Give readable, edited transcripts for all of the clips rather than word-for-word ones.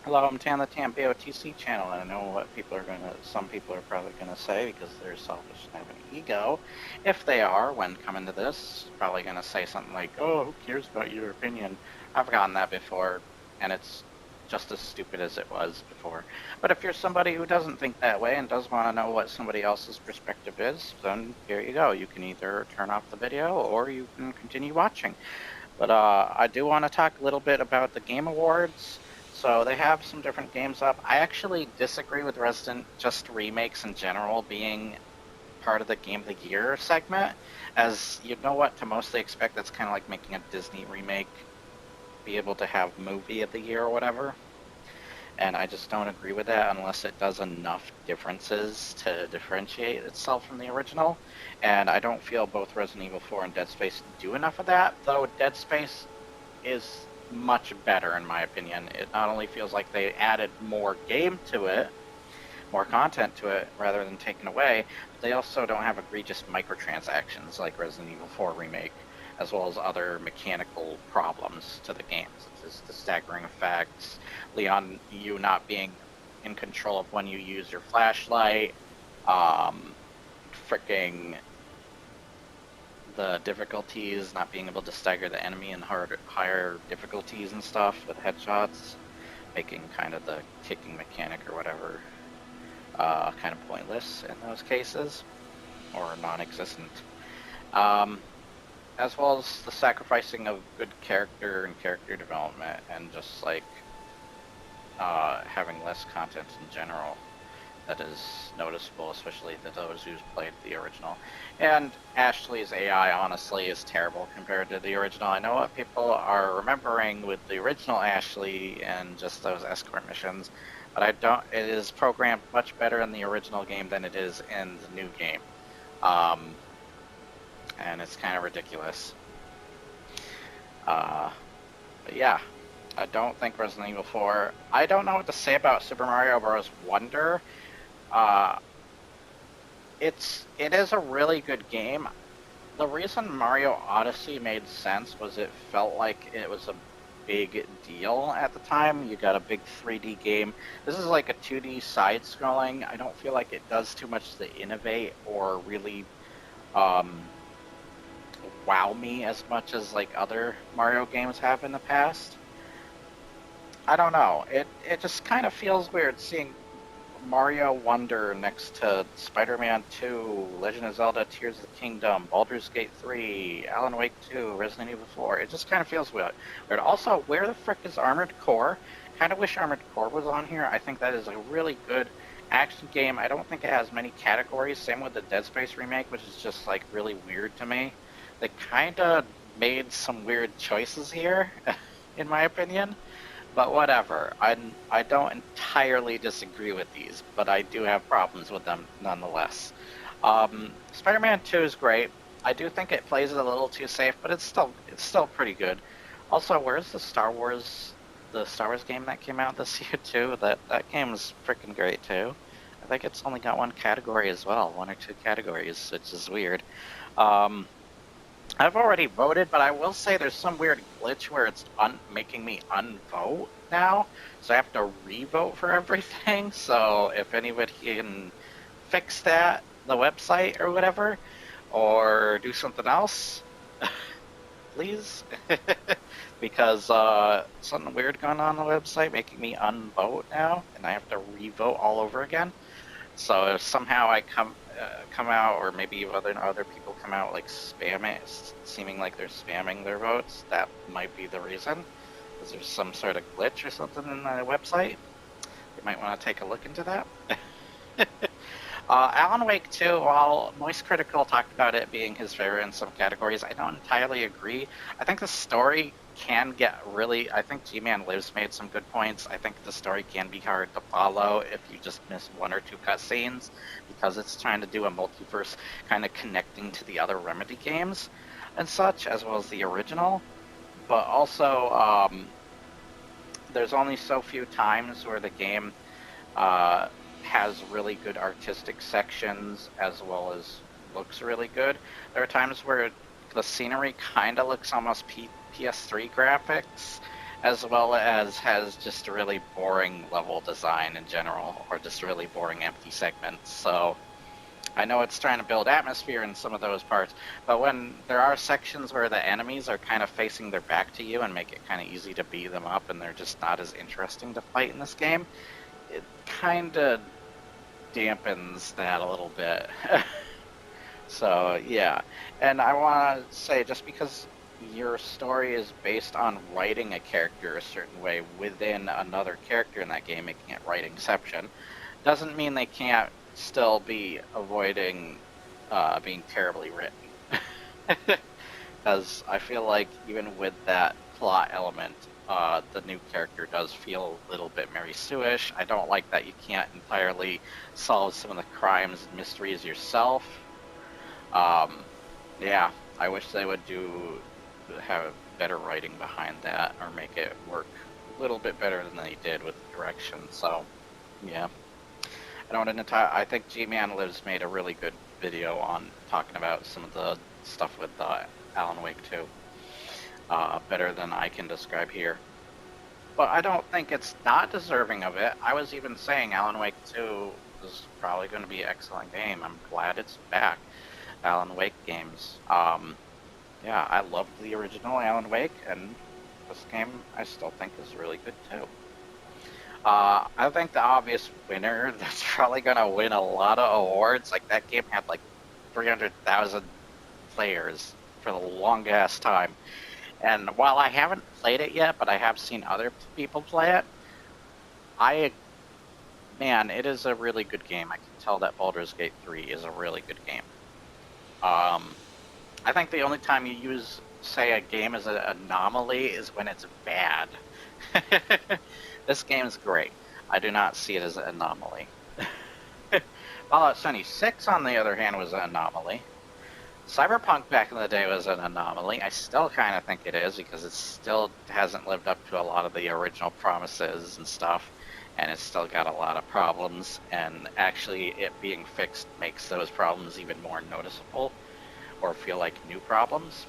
Hello, I'm Tan, the TamBoTC channel, and I know what some people are probably gonna say because they're selfish and have an ego. If they are, when coming to this, probably gonna say something like, "Oh, who cares about your opinion?" I've gotten that before, and it's just as stupid as it was before. But if you're somebody who doesn't think that way and does want to know what somebody else's perspective is, then here you go. You can either turn off the video or you can continue watching. But I do want to talk a little bit about the Game Awards. So they have some different games up. I actually disagree with Resident just remakes in general being part of the Game of the Year segment, as you know what to mostly expect. That's kind of like making a Disney remake be able to have Movie of the Year or whatever. And I just don't agree with that unless it does enough differences to differentiate itself from the original. And I don't feel both Resident Evil 4 and Dead Space do enough of that, though Dead Space is much better in my opinion. It not only feels like they added more game to it, more content to it rather than taken away, but they also don't have egregious microtransactions like Resident Evil 4 Remake, as well as other mechanical problems to the game, such as the staggering effects, Leon, you not being in control of when you use your flashlight, freaking the difficulties, not being able to stagger the enemy in higher difficulties and stuff with headshots, making kind of the kicking mechanic or whatever kind of pointless in those cases, or non-existent. Um, as well as the sacrificing of good character and character development, and just like having less content in general that is noticeable, especially to those who's played the original. And Ashley's AI, honestly, is terrible compared to the original. I know what people are remembering with the original Ashley and just those escort missions, but I don't. It is programmed much better in the original game than it is in the new game, um, and it's kind of ridiculous. But yeah, I don't think Resident Evil 4. I don't know what to say about Super Mario Bros. Wonder. Uh, it is a really good game. The reason Mario Odyssey made sense was it felt like it was a big deal at the time. You got a big 3D game. This is like a 2D side-scrolling. I don't feel like it does too much to innovate or really um, wow me as much as like other Mario games have in the past. I don't know. It just kind of feels weird seeing Mario Wonder next to Spider-Man 2, Legend of Zelda Tears of the Kingdom, Baldur's Gate 3, Alan Wake 2, Resident Evil 4. It just kind of feels weird. Also, where the frick is Armored Core? Kind of wish Armored Core was on here. I think that is a really good action game. I don't think it has many categories. Same with the Dead Space remake, which is just like really weird to me. They kind of made some weird choices here, in my opinion. But whatever. I don't entirely disagree with these, but I do have problems with them nonetheless. Spider-Man 2 is great. I do think it plays it a little too safe, but it's still pretty good. Also, where's the Star Wars game that came out this year too? That game is freaking great too. I think it's only got one category as well, one or two categories, which is weird. Um, I've already voted, but I will say there's some weird glitch where it's making me unvote now, so I have to re-vote for everything. So if anybody can fix that, the website or whatever, or do something else, please, because something weird going on the website making me unvote now, and I have to re-vote all over again. So if somehow I come out, or maybe other people come out like spam it, seeming like they're spamming their votes, that might be the reason. Because there's some sort of glitch or something in the website. You might want to take a look into that. Alan Wake 2, while Moist Critical talked about it being his favorite in some categories, I don't entirely agree. I think the story can get really. I think G-Man Lives made some good points. I think the story can be hard to follow if you just miss one or two cutscenes, because it's trying to do a multiverse kind of connecting to the other Remedy games and such, as well as the original. But also, there's only so few times where the game uh, has really good artistic sections as well as looks really good. There are times where the scenery kind of looks almost PS3 graphics, as well as has just a really boring level design in general, or just really boring empty segments. So I know it's trying to build atmosphere in some of those parts, but when there are sections where the enemies are kind of facing their back to you and make it kind of easy to beat them up, and they're just not as interesting to fight in this game, it kind of dampens that a little bit. So yeah, and I want to say, just because your story is based on writing a character a certain way within another character in that game, making it right exception, doesn't mean they can't still be avoiding being terribly written. Because I feel like even with that plot element, the new character does feel a little bit Mary Sue-ish. I don't like that you can't entirely solve some of the crimes and mysteries yourself. Yeah, I wish they would have better writing behind that, or make it work a little bit better than they did with the direction. So, yeah. I think G-Man Lives made a really good video on talking about some of the stuff with Alan Wake 2. Better than I can describe here. But I don't think it's not deserving of it. I was even saying Alan Wake 2 is probably going to be an excellent game. I'm glad it's back. Alan Wake games. Yeah, I loved the original Alan Wake, and this game I still think is really good too. I think the obvious winner that's probably going to win a lot of awards, like that game had like 300,000 players for the long-ass time. And while I haven't played it yet, but I have seen other people play it, man, it is a really good game. I can tell that Baldur's Gate 3 is a really good game. I think the only time you say a game is an anomaly is when it's bad. This game's great. I do not see it as an anomaly. Fallout 76, on the other hand, was an anomaly. Cyberpunk back in the day was an anomaly. I still kind of think it is, because it still hasn't lived up to a lot of the original promises and stuff, and it's still got a lot of problems, and actually it being fixed makes those problems even more noticeable, or feel like new problems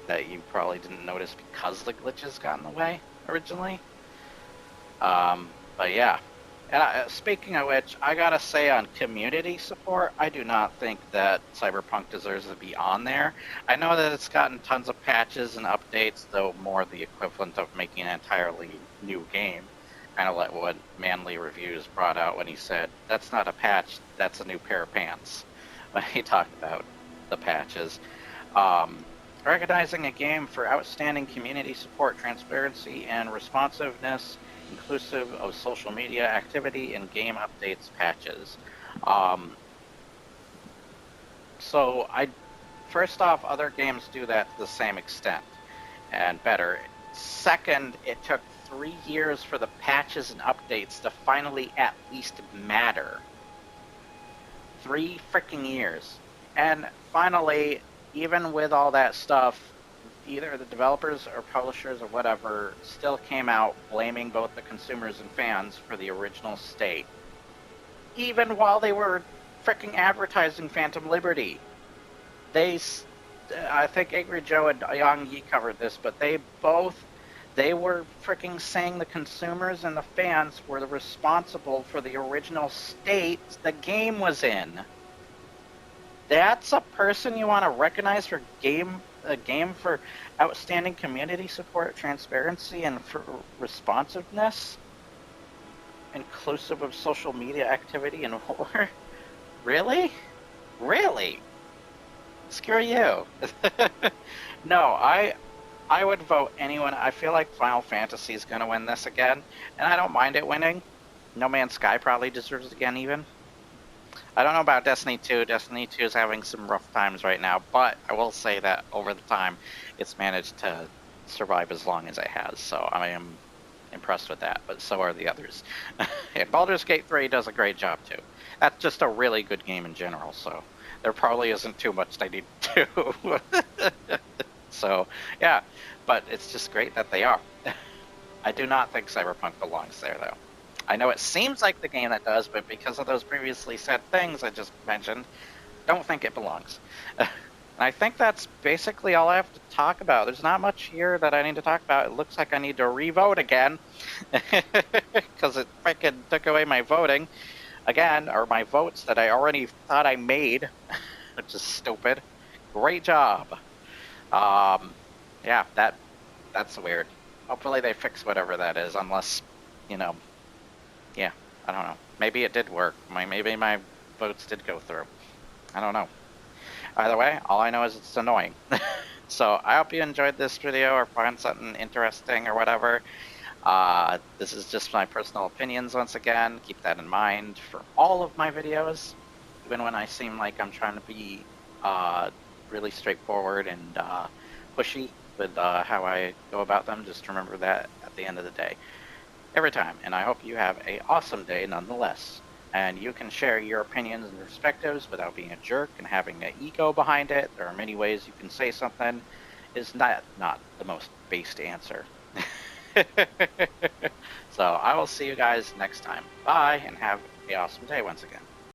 that you probably didn't notice because the glitches got in the way originally. But yeah, and speaking of which, I gotta say, on community support, I do not think that Cyberpunk deserves to be on there. I know that it's gotten tons of patches and updates, though more the equivalent of making an entirely new game. Kind of like what Manly Reviews brought out when he said, that's not a patch, that's a new pair of pants, when he talked about the patches. Recognizing a game for outstanding community support, transparency, and responsiveness, inclusive of social media activity and game updates patches. So first off, other games do that to the same extent and better. Second, it took 3 years for the patches and updates to finally at least matter. 3 freaking years. And finally, even with all that stuff, either the developers or publishers or whatever still came out blaming both the consumers and fans for the original state, even while they were fricking advertising Phantom Liberty. I think Angry Joe and Yang Yi covered this, but they were fricking saying the consumers and the fans were responsible for the original state the game was in. That's a person you want to recognize for a game for outstanding community support, transparency, and for responsiveness, inclusive of social media activity and more? Really? Screw you. No, I would vote anyone. I feel like Final Fantasy is going to win this again, and I don't mind it winning. No Man's Sky probably deserves it again even. I don't know about Destiny 2. Destiny 2 is having some rough times right now, but I will say that over the time, it's managed to survive as long as it has, so I am impressed with that, but so are the others. And Baldur's Gate 3 does a great job, too. That's just a really good game in general, so there probably isn't too much they need to do. So, yeah, but it's just great that they are. I do not think Cyberpunk belongs there, though. I know it seems like the game that does, but because of those previously said things I just mentioned, don't think it belongs. I think that's basically all I have to talk about. There's not much here that I need to talk about. It looks like I need to re-vote again because it freaking took away my voting again, or my votes that I already thought I made, which is stupid. Great job. Yeah, that's weird. Hopefully they fix whatever that is, unless, you know, yeah, I don't know. Maybe it did work. Maybe my votes did go through. I don't know. Either way, all I know is it's annoying. So I hope you enjoyed this video or find something interesting or whatever. This is just my personal opinions once again. Keep that in mind for all of my videos, even when I seem like I'm trying to be really straightforward and pushy with how I go about them. Just remember that at the end of the day, every time. And I hope you have an awesome day nonetheless. And you can share your opinions and perspectives without being a jerk and having an ego behind it. There are many ways you can say something is not the most based answer. So I will see you guys next time. Bye, and have an awesome day once again.